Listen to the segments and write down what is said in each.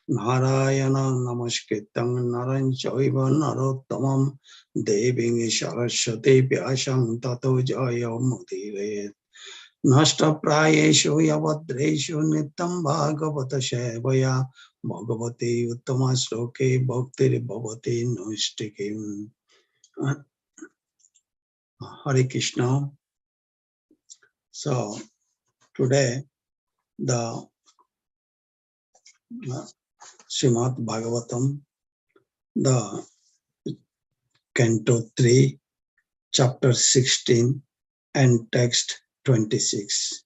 Narayana Namaskritam Naran Chaiva Narottamam Deving Saraswati Vyasam Tato Jaya Mudire Nashta Prayeshu Yavadreshu Nitam Bhagavata Sevaya Bhagavati Uttama Sloke Bhakti Bhavati Noistikim. Hare Krishna. So today the Srimad Bhagavatam, the Canto 3, Chapter 16 and Text 26.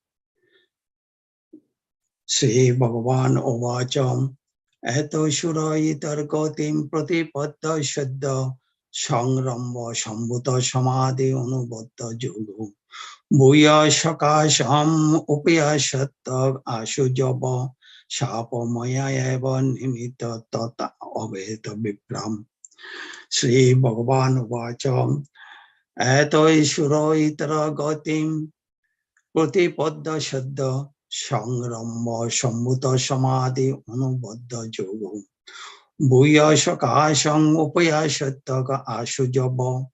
Sri Bhagavan Ovacham Eto Shuraitar Gotim Pratipatta Shadda Sangramba Sambhuta Samadhi Anubaddha Yogo Bhuya Shakasham Upaya Shatta Ashu Jaba Shapa Maya Eva Nimitta Tata Aveta Vipram Sri Bhagavan Ovacham Eto Shuraitar Gotim Pratipatta Shadda Sangramba Sambhuta Samadhi Anubaddha Yogo Bhuya Shakasham Upaya Shattaka Ashu Jaba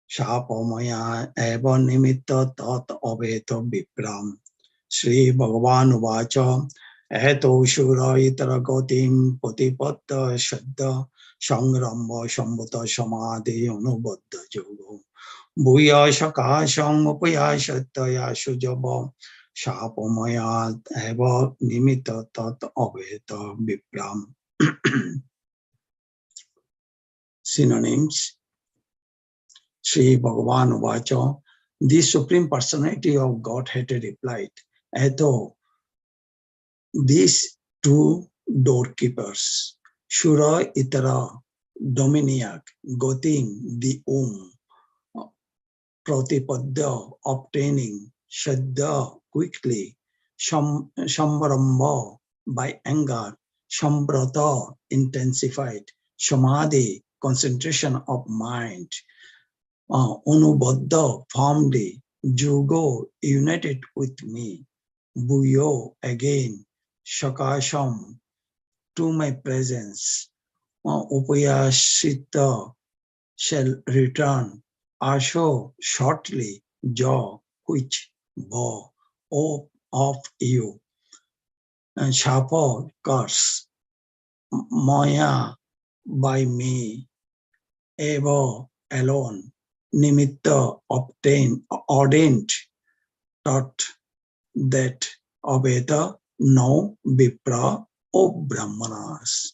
Shapamaya Eva Nimitta Tat Aveto Vipram Sri Bhagavan Vacha Eto Shura Itara Gotim Patipatta Shadda Sangramba Sambhuta Samadhi Anubaddha Yogo Bhuya Shakasham Upaya Shattaya Shujaba Shapamaya Eva Nimitta Tat Aveta Vipram. Synonyms. Sri Bhagavan Vacha, the Supreme Personality of Godhead replied, Eto, these two doorkeepers, Shura Itara, Dominiac, Gotim, the Pratipadda, obtaining, Shadda, quickly, Shambramba, by anger, Shambrata, intensified, Samadhi, concentration of mind, Anubaddha, firmly, Jugo, united with me, Bhuyo, again, Shakasham, to my presence, Upayashita, shall return, Asho, shortly, Ja, which, Bo, of you, and Shapa, curse, Maya, by me, Eva, alone, Nimitta, obtain, ordained, taught, that, Aveda, no, Vipra, O Brahmanas.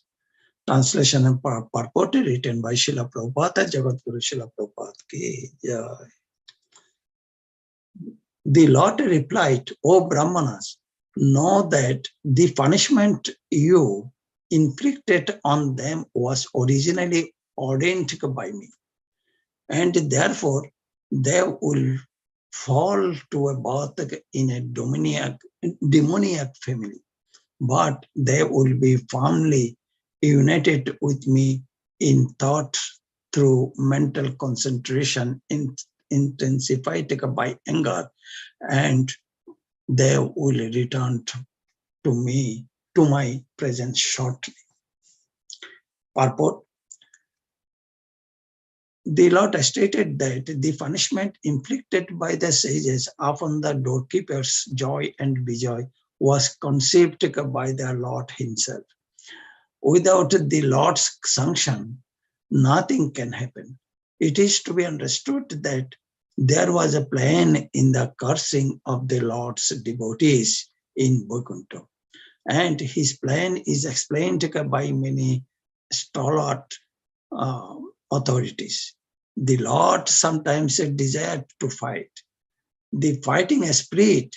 Translation and purport written by Srila Prabhupada, Jagadguru Srila Prabhupada ki jai. The Lord replied, O Brahmanas, know that the punishment you inflicted on them was originally ordained by me, and therefore they will fall to a birth in a demoniac family, but they will be firmly united with me in thought through mental concentration intensified by anger, and they will return to me, to my presence shortly. Purport. The Lord stated that the punishment inflicted by the sages upon the doorkeepers, Joy and Vijay, was conceived by the Lord himself. Without the Lord's sanction, nothing can happen. It is to be understood that there was a plan in the cursing of the Lord's devotees in Vaikuntha, and his plan is explained by many stalwart authorities. The Lord sometimes desired to fight. The fighting spirit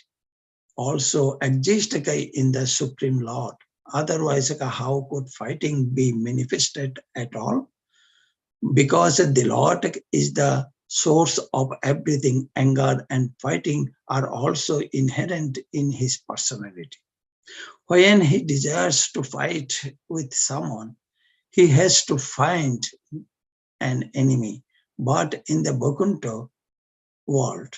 also exists in the Supreme Lord. Otherwise, how could fighting be manifested at all? Because the Lord is the source of everything, anger and fighting are also inherent in his personality. When he desires to fight with someone, he has to find an enemy. But in the Vaikuntha world,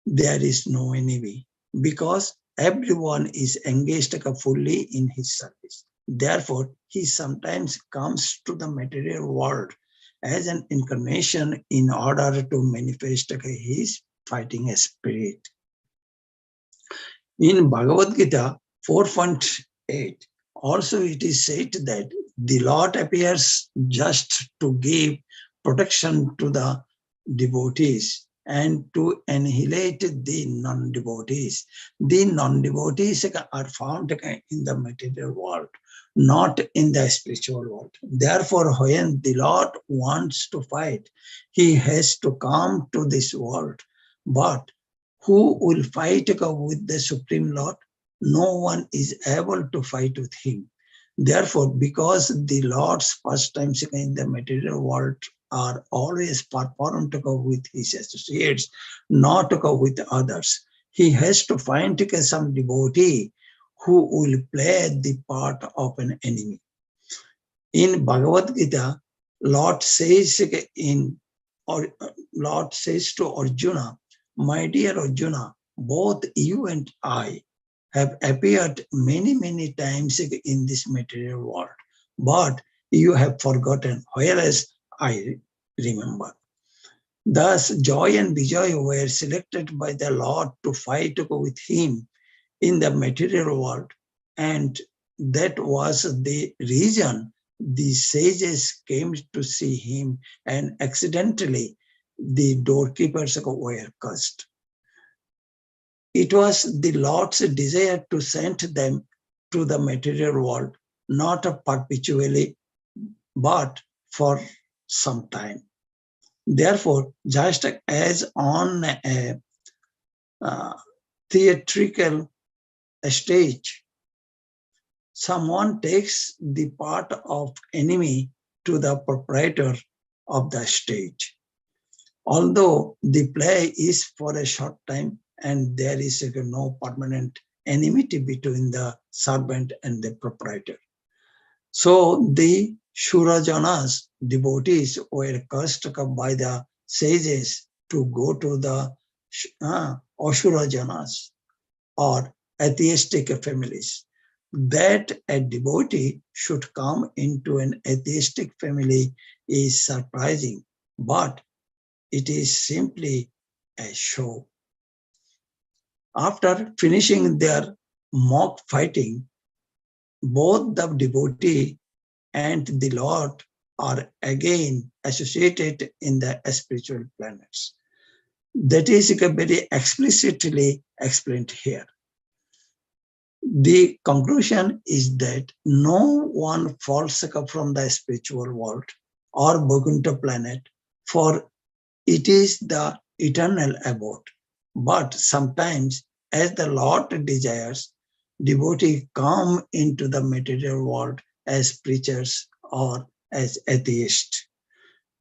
there is no enemy because everyone is engaged fully in his service. Therefore, he sometimes comes to the material world as an incarnation in order to manifest his fighting spirit. In Bhagavad Gita 4.8, also it is said that the Lord appears just to give protection to the devotees and to annihilate the non-devotees. The non-devotees are found in the material world, not in the spiritual world. Therefore, when the Lord wants to fight, he has to come to this world. But who will fight with the Supreme Lord? No one is able to fight with him. Therefore, because the Lord's pastimes in the material world are always performed with his associates, not with others, he has to find some devotee who will play the part of an enemy. In Bhagavad Gita, Lord says Lord says to Arjuna, my dear Arjuna, both you and I have appeared many, many times in this material world, but you have forgotten, whereas I remember. Thus, Joy and Vijay were selected by the Lord to fight with him in the material world, and that was the reason the sages came to see him, and accidentally the doorkeepers were cursed. It was the Lord's desire to send them to the material world, not perpetually, but for some time. Therefore, just as on a theatrical stage, someone takes the part of enemy to the proprietor of the stage. Although the play is for a short time and there is no permanent enmity between the servant and the proprietor. So the Shurajanas, devotees, were cursed by the sages to go to the Ashurajanas or atheistic families. That a devotee should come into an atheistic family is surprising, but it is simply a show. After finishing their mock fighting, both the devotee and the Lord are again associated in the spiritual planets. That is very explicitly explained here. The conclusion is that no one falls from the spiritual world or Vaikuntha planet, for it is the eternal abode. But sometimes, as the Lord desires, devotees come into the material world as preachers or as atheists.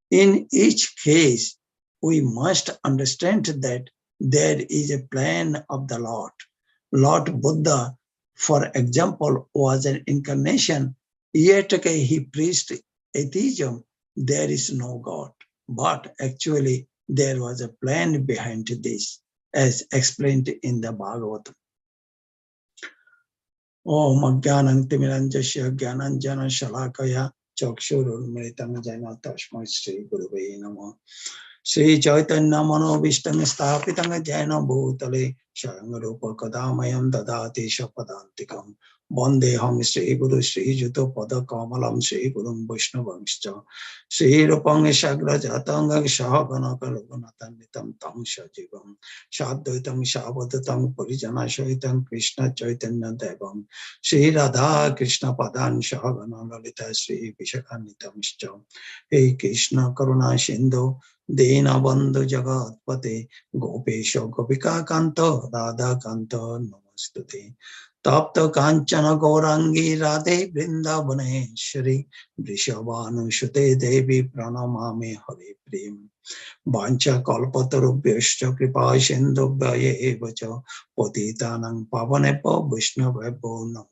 In each case, we must understand that there is a plan of the Lord. Lord Buddha, for example, was an incarnation, yet he preached atheism. There is no God. But actually, there was a plan behind this, as explained in the Bhagavatam. Om Jnanam Timiranjasya Jnananjana Shalakaya Chakshurunmritam Jana Tasmai Sri Gurave Namo. Sri Chaitanya Manobishtam Sthapitam Jana Bhutale Sharangarupa Kadamayam Dadati Shapadantikam Vandeham Sri Guru Sri Juto Pada Kamalam Sri Gurum Vaishnavamscha Sri Rupang Shagra Jatanga Shahabana Kalugunatanitam Tam Shajivam Shadvaitam Shabadatam Purijana Shaitam Krishna Chaitanya Devam Sri Radha Krishna Padan Shahabana Lalita Sri Vishakanitamscha Hey Krishna Karuna Sindhu Dena Bandhu Jagatpate Gopesha Gopika Kanto Radha Kanto Namastute Tapta Kanchana Gaurangi Radhe Vrindavaneshwari Vrishabhanu Shute Devi Pranamami Hare Prem Vancha Kalpatarubhyascha Kripa Sindhubhaya Evacha Patitanang Pavanebho Vaishnavebho Namo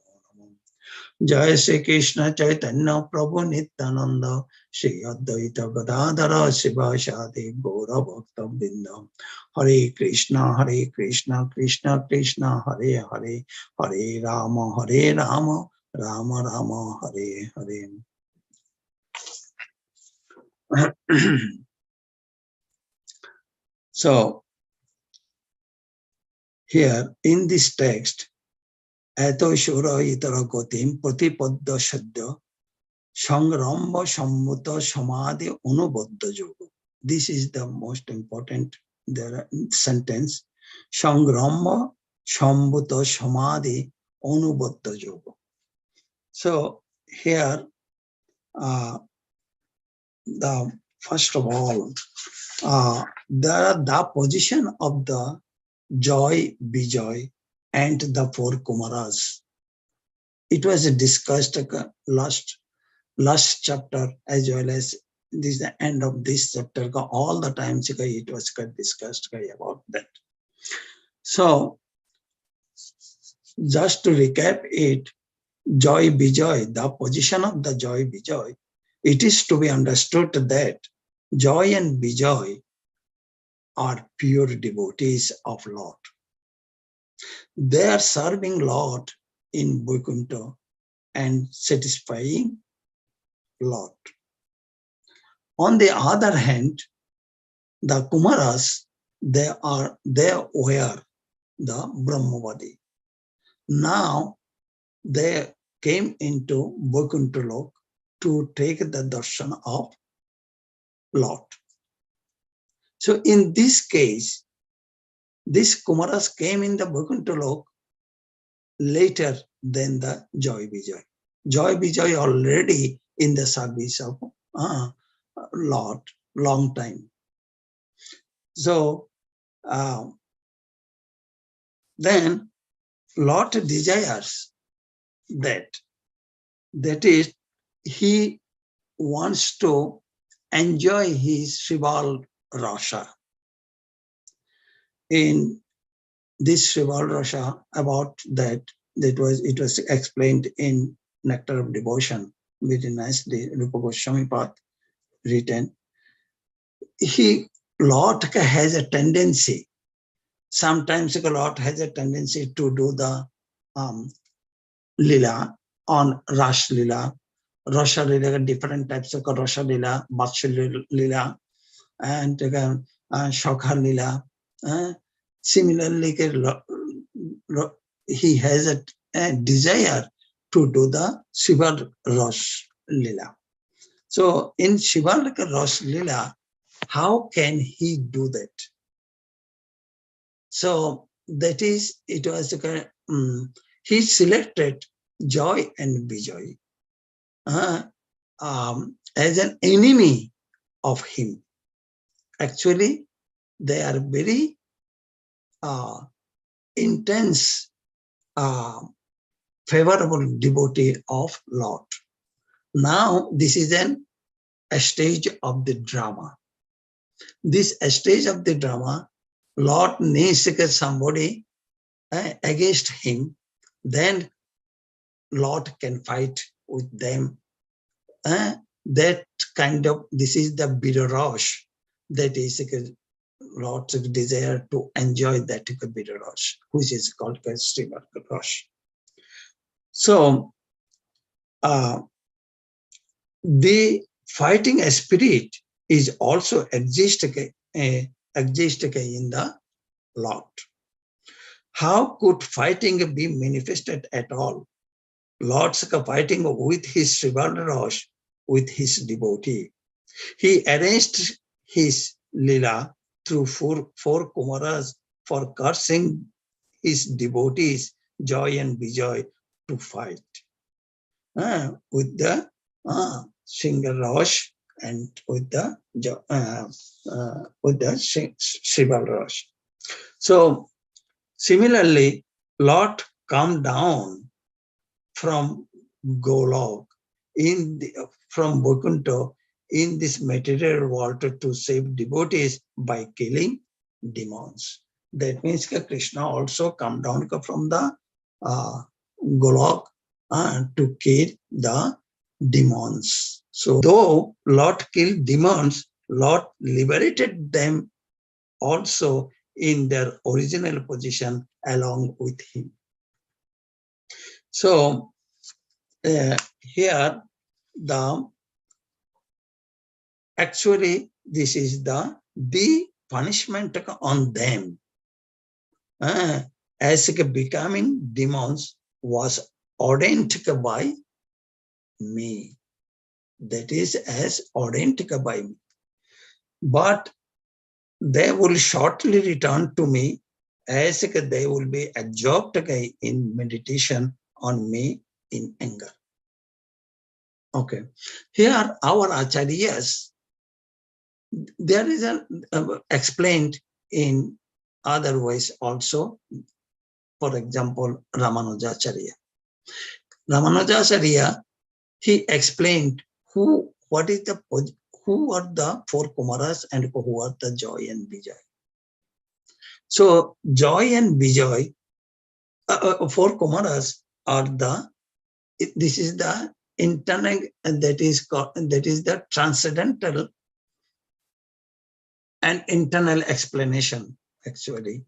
Jai Sri Krishna Chaitanya Prabhu Nityananda Shri Advaita Gadadhara Shiva Shadi Gaura Bhakta Vrinda Hare Krishna Krishna Krishna Hare Hare Hare Rama Rama Rama Hare Hare. So here in this text, Ato Shura Itara Gotim Pratipadda Shadya Sangramba Sammuta Samadhi Unubuddha Yoga. This is the most important sentence. Sangramba Sammuta Samadhi Unubuddha Yoga. So here, the first of all, the position of the joy, Bijoy, and the four Kumaras. It was discussed last chapter as well as this is the end of this chapter. All the times it was discussed about that. So just to recap it, joy, Bijoy, the position of the joy, Bijoy, it is to be understood that joy and Bijoy are pure devotees of Lord. They are serving Lord in Vaikuntha and satisfying Lord. On the other hand, the Kumaras, they were the Brahmavadi. Now they came into Vaikuntha Lok to take the darshan of Lord. So in this case, these Kumaras came in the Vaikuntha Lok later than the Joy Bijoy. Joy Bijoy already in the service of Lord long time. So then Lord desires that is he wants to enjoy his Shival Rasha. In this Shival Rasha, about that, it was explained in Nectar of Devotion, very nicely Rupa Goswami Path written. Lord has a tendency, sometimes Lord has a tendency to do the Lila on Rash Lila, Rasha Lila, different types of Rasha Lila, Vatsalya Lila, and Shokha Lila. Similarly, he has a desire to do the Shiva Rash Lila. So in Shiva Rash Lila, how can he do that? So that is, it was he selected joy and Bijoy as an enemy of him. Actually, they are very intense, favorable devotee of Lord. Now, this is a stage of the drama. This stage of the drama, Lord needs somebody against him, then Lord can fight with them. That kind of, this is the Bidarash, that is Lord's desire to enjoy that Bidarash, which is called Srimad Rash. So, the fighting spirit is also exist in the Lord. How could fighting be manifested at all? Lord's fighting with his Srimad Rash, with his devotee. He arranged his Lila through four Kumaras for cursing his devotees, Joy and Bijoy, to fight with the Singha Rash and with the Shival Rash. So similarly, Lord come down from Golok from Vaikuntha in this material world to save devotees by killing demons. That means Krishna also come down from the Golok to kill the demons. So though Lord killed demons, Lord liberated them also in their original position along with him. So here the actually this is the punishment on them as becoming demons was ordained by me. That is as ordained by me. But they will shortly return to me as they will be absorbed in meditation on me in anger. Okay. Here our acharyas, there is explained in other ways also. For example, Ramanujacharya. Ramanujacharya, he explained who are the four Kumaras and who are the Joy and Vijay. So Joy and Vijay, four Kumaras are this is the internal, and that is the transcendental and internal explanation actually.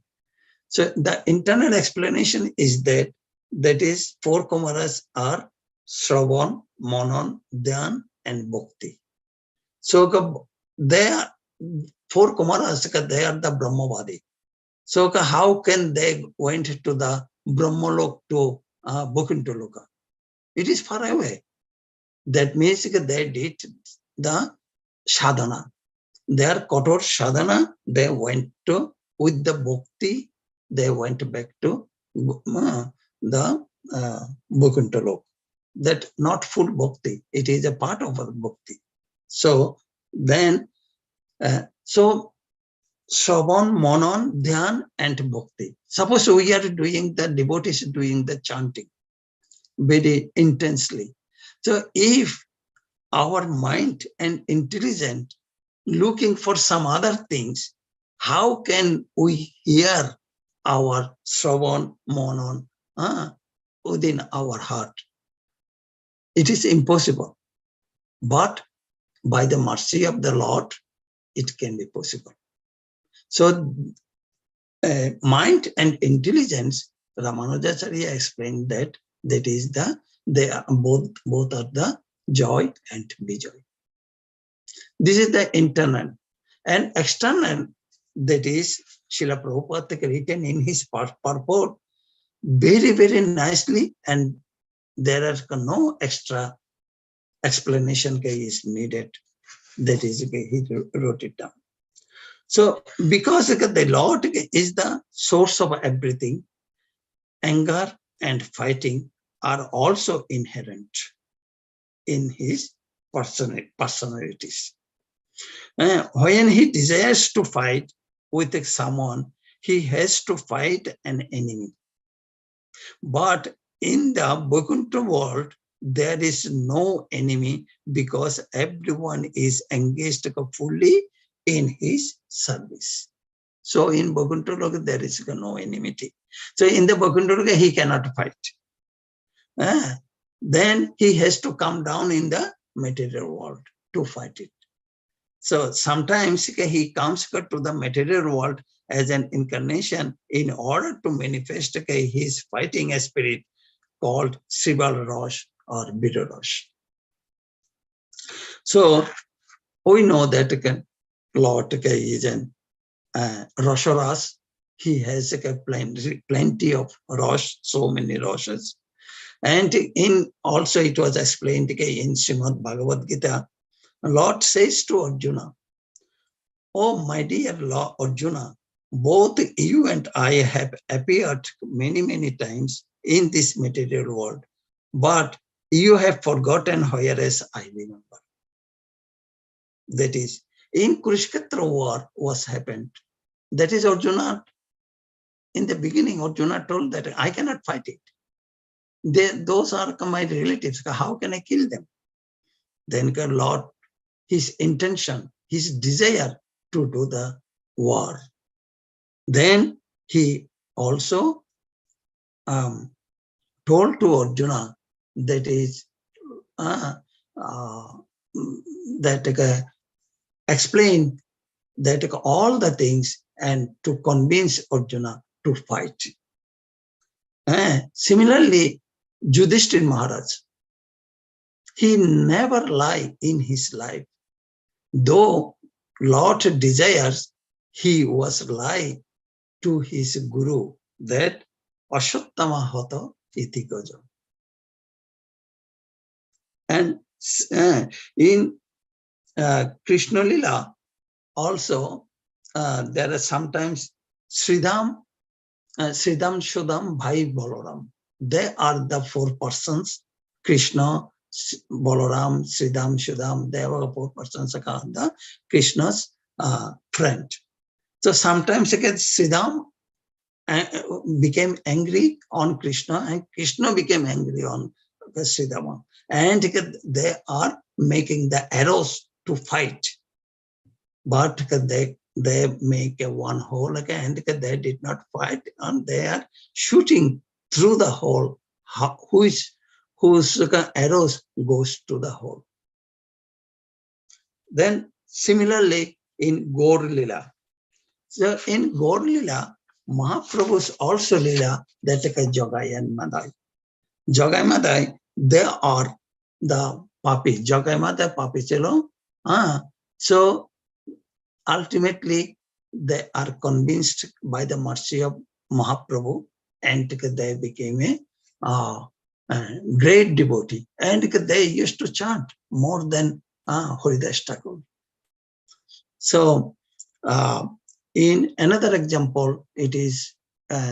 So the internal explanation is that is four Kumaras are Shravan, Manan, Dhyan and Bhakti. So they are four Kumaras, they are the Brahmavadi. So how can they went to the Brahmalok to Bhukuntaloka? It is far away. That means they did the sadhana. Their kotor sadhana, they went to with the bhakti, they went back to the Bhukuntaloka. That not full bhakti, it is a part of our bhakti. So then, so Shravan, Manan, Dhyan and Bhakti. Suppose we are doing the devotees doing the chanting very intensely. So if our mind and intelligence looking for some other things, how can we hear our Shravan, Manan within our heart? It is impossible. But by the mercy of the Lord, it can be possible. So mind and intelligence, Ramanujacharya explained that is they are both are the joy and vijay. This is the internal. And external, that is Srila Prabhupada written in his purport very, very nicely, and there are no extra explanation is needed. That is, he wrote it down. So because the Lord is the source of everything, anger and fighting are also inherent in his personalities. When he desires to fight with someone, he has to fight an enemy. But in the Vaikuntha world, there is no enemy because everyone is engaged fully in his service. So in Vaikuntha Loka, there is no enmity. So in the Vaikuntha Loka, he cannot fight. Then he has to come down in the material world to fight it. So sometimes he comes to the material world as an incarnation in order to manifest his fighting spirit called Sival Rosh or Bitter Rosh. So we know that Lord is an Rosharas. He has plenty of Rosh, so many Roshes. And in also it was explained in Srimad Bhagavad Gita, Lord says to Arjuna, "Oh my dear Lord Arjuna, both you and I have appeared many, many times in this material world, but you have forgotten whereas I remember." That is, in Kurukshetra war was happened. That is Arjuna. In the beginning, Arjuna told that I cannot fight it. Those are my relatives. How can I kill them? Then Lord, his intention, his desire to do the war. Then he also told to Arjuna that is that explain that all the things and to convince Arjuna to fight. Similarly, Yudhishthira Maharaj, He never lie in his life. Though Lord desires, he was lie to his guru that Ashottama Hata iti gojo. And in Krishna Lila also, there are sometimes Sridham, Shodam, Bhai, Balaram. They are the four persons. Krishna, Balaram, Sridham, Shodam, they were four persons are the Krishna's friend. So sometimes again Sridham became angry on Krishna and Krishna became angry on Sridhama. And they are making the arrows to fight. But they make a one hole again, and they did not fight, and they are shooting through the hole. Whose arrows goes to the hole. Then similarly in Gaur Lila. So in Gaur Lila, Mahaprabhu's also Lila, that take a Jogai and Madai. Jogai Madai, they are the papi. Jogai Madai, papi chelo. So ultimately, they are convinced by the mercy of Mahaprabhu, and they became a great devotee. And they used to chant more than Haridas Thakur. So, in another example, it is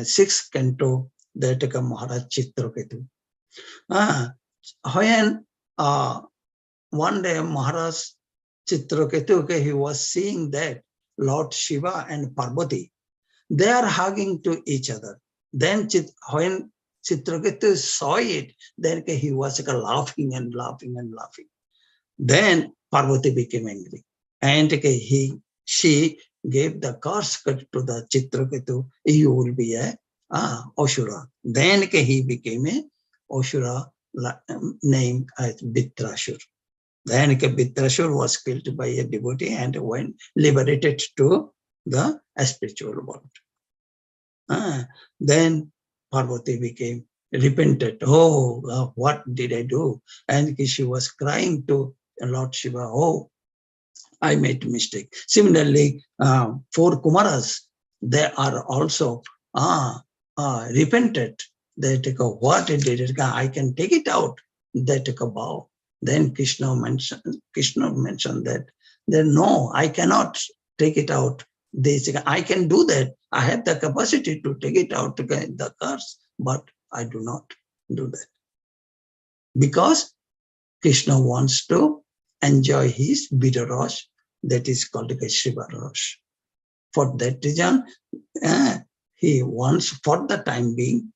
sixth canto, that Maharaj Chitraketu. When one day Maharaj Chitraketu, he was seeing that Lord Shiva and Parvati, they are hugging to each other. Then when Chitraketu saw it, then he was laughing and laughing and laughing. Then Parvati became angry, and she gave the curse to the Chitraketu, you will be a Ashura. Then he became a Ashura named as Bitrashur. Then Bitrashur was killed by a devotee and went liberated to the spiritual world. Then Parvati became repented. Oh, what did I do? And she was crying to Lord Shiva, oh, I made a mistake. Similarly, four Kumaras, they are also repented. They take what did it? I can take it out. They take a bow. Then Krishna mentioned that no, I cannot take it out. They say, I can do that. I have the capacity to take it out, to get the curse, but I do not do that. Because Krishna wants to enjoy his bitter rush, that is called a Shiva rush. For that reason, he wants, for the time being,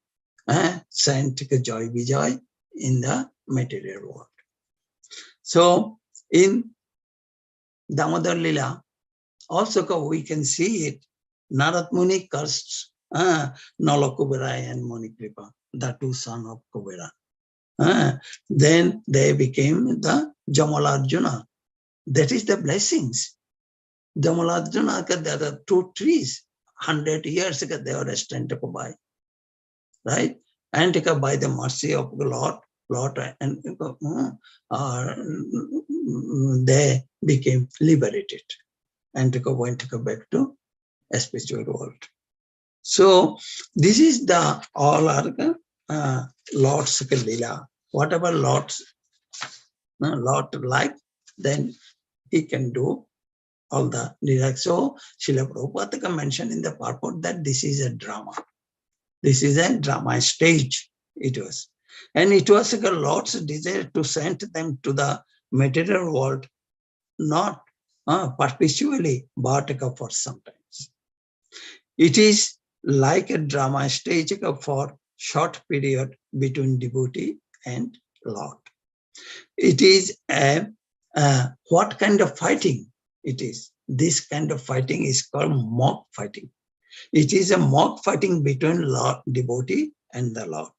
sent joy vijay in the material world. So in Damodar Lila, also we can see it. Narad Muni cursed Nala Kubera and Muni Kripa, the two sons of Kubera. Then they became the Jamalarjuna. That is the blessings. Jamalarjuna, there are two trees. 100 years ago, they were extended by. Right? And by the mercy of the Lord, and they became liberated and went back to a spiritual world. So this is the all are Lord's Lila. Whatever Lord like, then he can do all the Lila. So Srila Prabhupada mentioned in the purport that this is a drama. This is a drama stage, it was. And it was a Lord's desire to send them to the material world, not perpetually, but for sometimes. It is like a drama stage for short period between devotee and Lord. It is what kind of fighting it is? This kind of fighting is called mock fighting. It is a mock fighting between Lord, devotee and the Lord.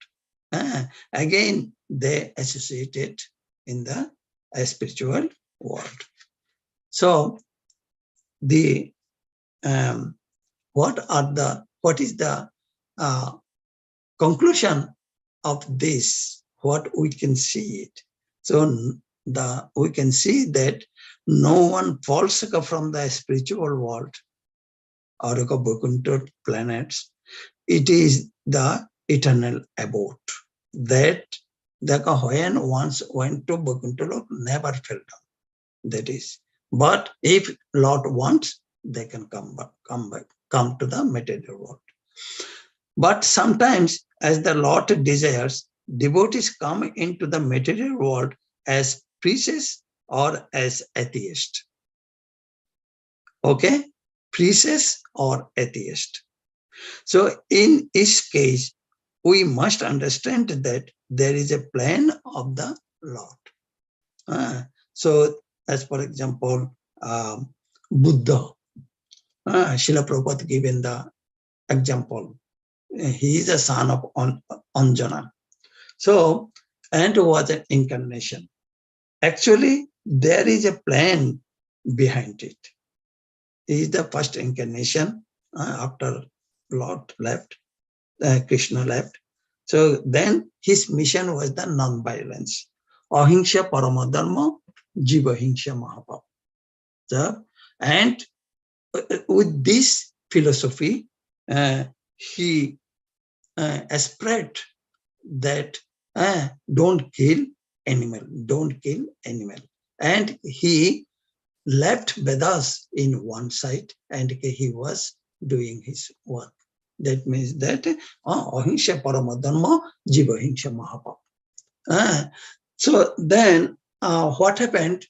Again, they associate it in the spiritual world. So, the what is the conclusion of this? What we can see it. So we can see that no one falls from the spiritual world or Vaikuntha planets. It is the eternal abode. That the when once went to Vaikuntha never fell down. That is. But if Lord wants, they can come to the material world. But sometimes, as the Lord desires, devotees come into the material world as priests or as atheists. Okay? Priests or atheist. So in each case, we must understand that there is a plan of the Lord. So, as for example, Buddha, Srila Prabhupada given the example. He is a son of Anjana. So, and was an incarnation. Actually, there is a plan behind it. He is the first incarnation after Lord left, Krishna left. So then his mission was the non-violence. Ahingsha paramadharma, jiva hingsha mahapap. So, and with this philosophy, he spread that don't kill animal. And he left Vedas in one side and he was doing his work. That means that ahingsha paramadharma, jiva hingsha mahapap. So then what happened?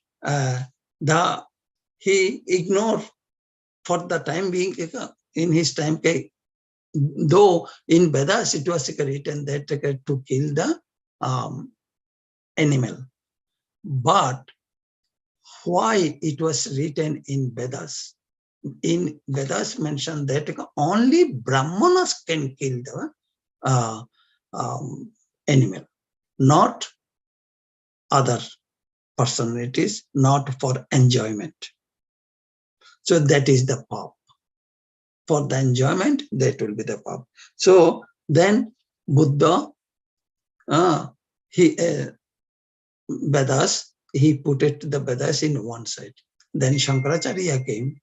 He ignored for the time being in his time. Though in Vedas it was written that to kill the animal, but why it was written in Vedas? In Vedas mentioned that only Brahmanas can kill the animal, not other personalities, not for enjoyment. So that is the path. For the enjoyment, that will be the path. So then Buddha, Vedas, he put the Vedas in one side. Then Shankaracharya came.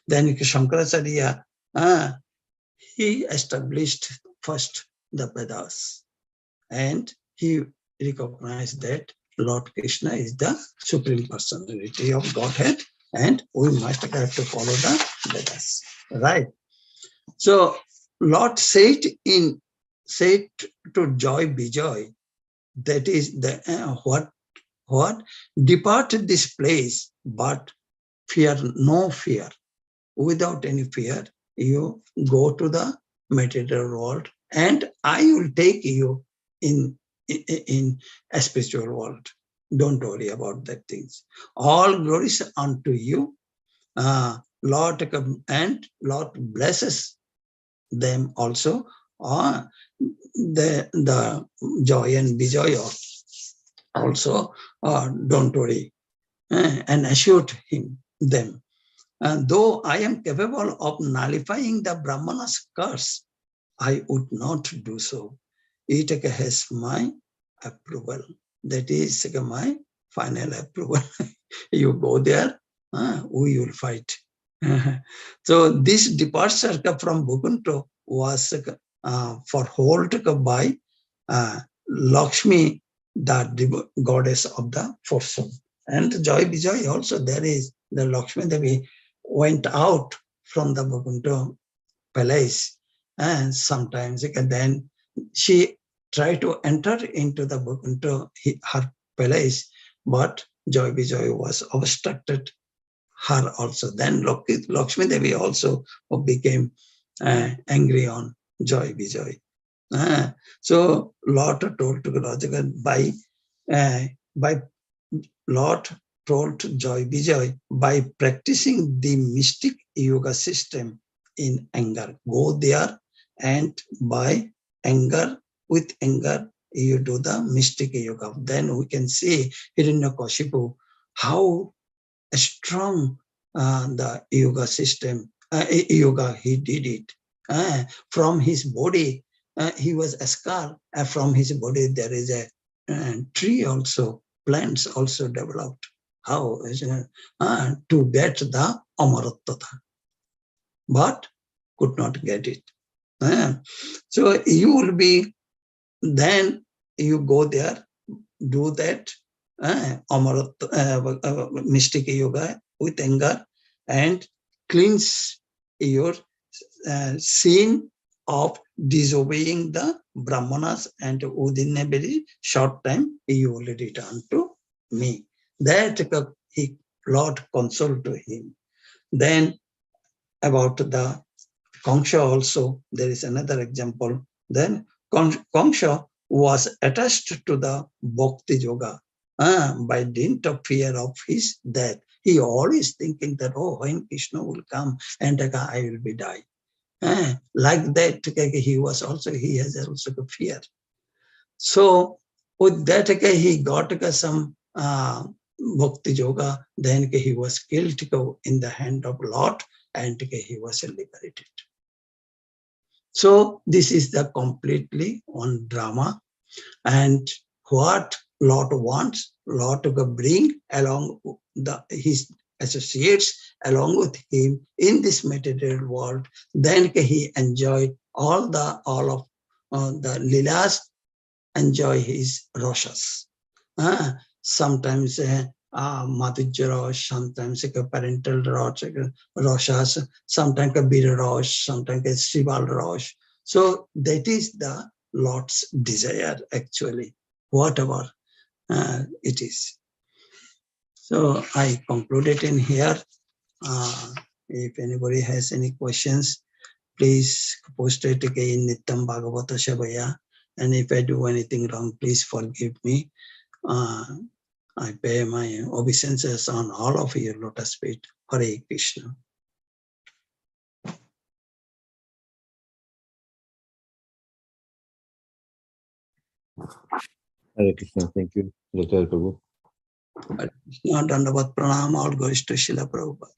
Then Shankaracharya, he established first the Vedas. And he recognized that Lord Krishna is the Supreme Personality of Godhead, and we must have to follow the Vedas. Right? So Lord said to Joy Bijoy, that is the what? Depart this place, but fear no fear. Without any fear, you go to the material world, and I will take you in a spiritual world. Don't worry about that things. All glories unto you, Lord, and Lord blesses them also. The Joy and Bijoy also, don't worry, and assured them. Though I am capable of nullifying the Brahmana's curse, I would not do so. It has my approval. That is my final approval. You go there, we will fight. So this departure from Vaikuntha was foretold by Lakshmi, the goddess of the fortune. And Joy Bijoy also, there is the Lakshmi Devi went out from the Vaikuntha palace, and sometimes then she tried to enter into the Vaikuntha, her palace, but Joy Bijoy was obstructed her also. Then Lakshmi Devi also became angry on Joy Bijoy. So Lord told to Rajagan by Lord told Joy Bijoy, by practicing the mystic yoga system in anger, go there, and by anger, with anger, you do the mystic yoga. Then we can see Hiranyakashipu how strong the yoga system, yoga he did it. From his body, he was a scar. From his body, there is a tree also plants also developed. How? To get the Amarattata, but could not get it. So you will be, then you go there, do that mystic yoga with anger and cleanse your sin of disobeying the Brahmanas, and within a very short time you will return to me. That he Lord consoled to him. Then about the Kangsha also, there is another example. Then Kangsha was attached to the Bhakti Yoga by dint of fear of his death. He always thinking that, oh, when Krishna will come and I will be die. Like that, he has also a fear. So with that, he got some Bhakti Yoga, then he was killed in the hand of Lord, and he was liberated. So this is the completely on drama, and what Lord wants, Lord to bring along his associates along with him in this material world. Then he enjoy all of the lilas, enjoy his roshas. Sometimes Madhujya Rosh, sometimes parental Roshas, sometimes Kabir Rosh, sometimes Shival Rosh. So that is the Lord's desire actually, whatever it is. So I concluded in here. If anybody has any questions, please post it again in Nityam Bhagavata Shabaya. And if I do anything wrong, please forgive me. I pay my obeisances on all of your lotus feet. Hare Krishna. Hare Krishna. Thank you, Dr. Prabhu. Hare Krishna, Dandavat Pranam, all goes to Srila Prabhupada.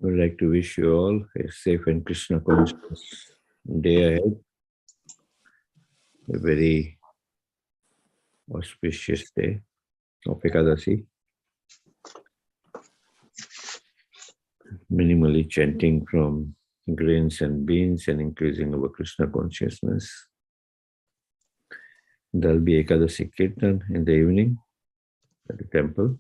I would like to wish you all a safe and Krishna conscious day ahead. A very auspicious day of Ekadasi. Minimally chanting from grains and beans and increasing our Krishna consciousness. There'll be Ekadasi Kirtan in the evening at the temple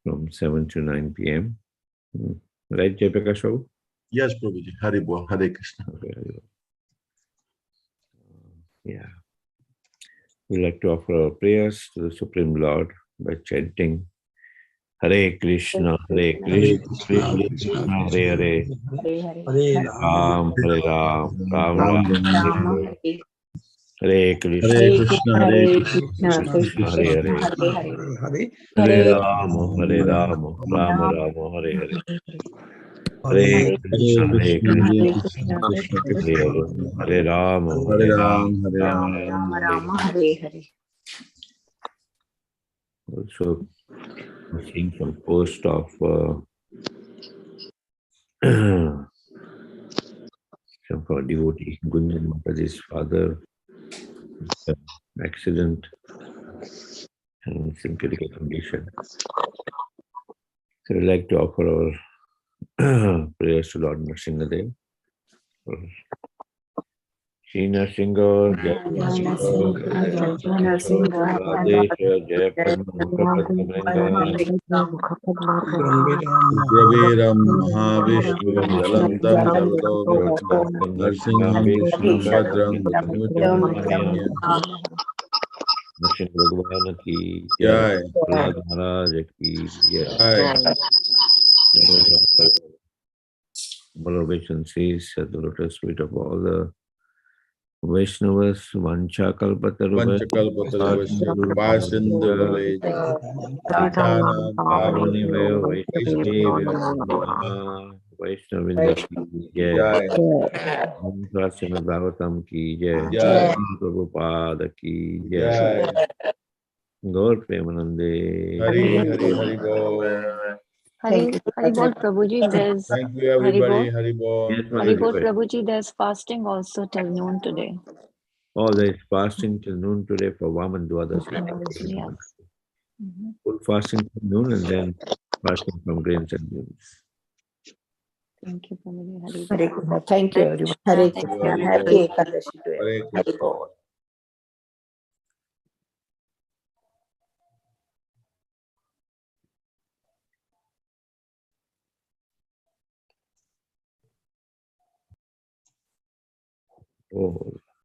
from 7 to 9 p.m. Right, Jai Prakash Babu? Yes, Prabhuji. Hare Bol, Hare Krishna. Yeah. We'd like to offer our prayers to the Supreme Lord by chanting Hare Krishna, Hare Krishna, Krishna Hare Hare, Hare Ram, Hare Ram, Ram Ram, Hare Krishna, Hare Krishna, Hare Krishna Hare Hare, Hare Hare Ram, Hare Ram, Ram Ram, Hare Hare, Hare Krishna, Hare Krishna, Krishna Hare Hare, Hare Ram, Hare Ram, Hare Ram Ram, Ram, Hare Hare. Also, seeing some post of some of our devotee, Gunjan Mataji's father, accident and it's in critical condition. So we'd like to offer our prayers to Lord Nrsimhadev. Shri Nrsimha, Radesha, Jaya Padma Graviram Mahavishnu Jalantam Sarvado Narsingham Vishnum Bhadram Dhanu Nrsimha Bhagwan ki Jai. Prahlad Maharaj ki Jai. All obeisances at the lotus feet of all the Vaishnavas, Vancha Kalpataruva, Panchakalpatarvasya Kripasindhu Titana Pavanivayo, Vaishnavi Vaishnavi, Vaishnavinda ki Jai, Jai. Srimad Bhagavatam ki Jai, Jai. Prabhupada ki Jai, Jai. Gaur Premanande. Hari Hari Hari Bol. Hari Bol Prabhuji, there's Thank you everybody. Hari Bol. Yes, Hari Bol Mataji. Prabhuji, there's fasting also till noon today. Oh, there is fasting till noon today for Vaman Dwadasi. Yes. Mhm. Full fasting till noon and then fasting from grains and beans. Thank you, Prabhuji. Hari Hare Bol. Krishna. Thank you, everyone. Hare Krishna. Happy Ekadashi to everyone. Hare Hare Krishna. Bol. Oh.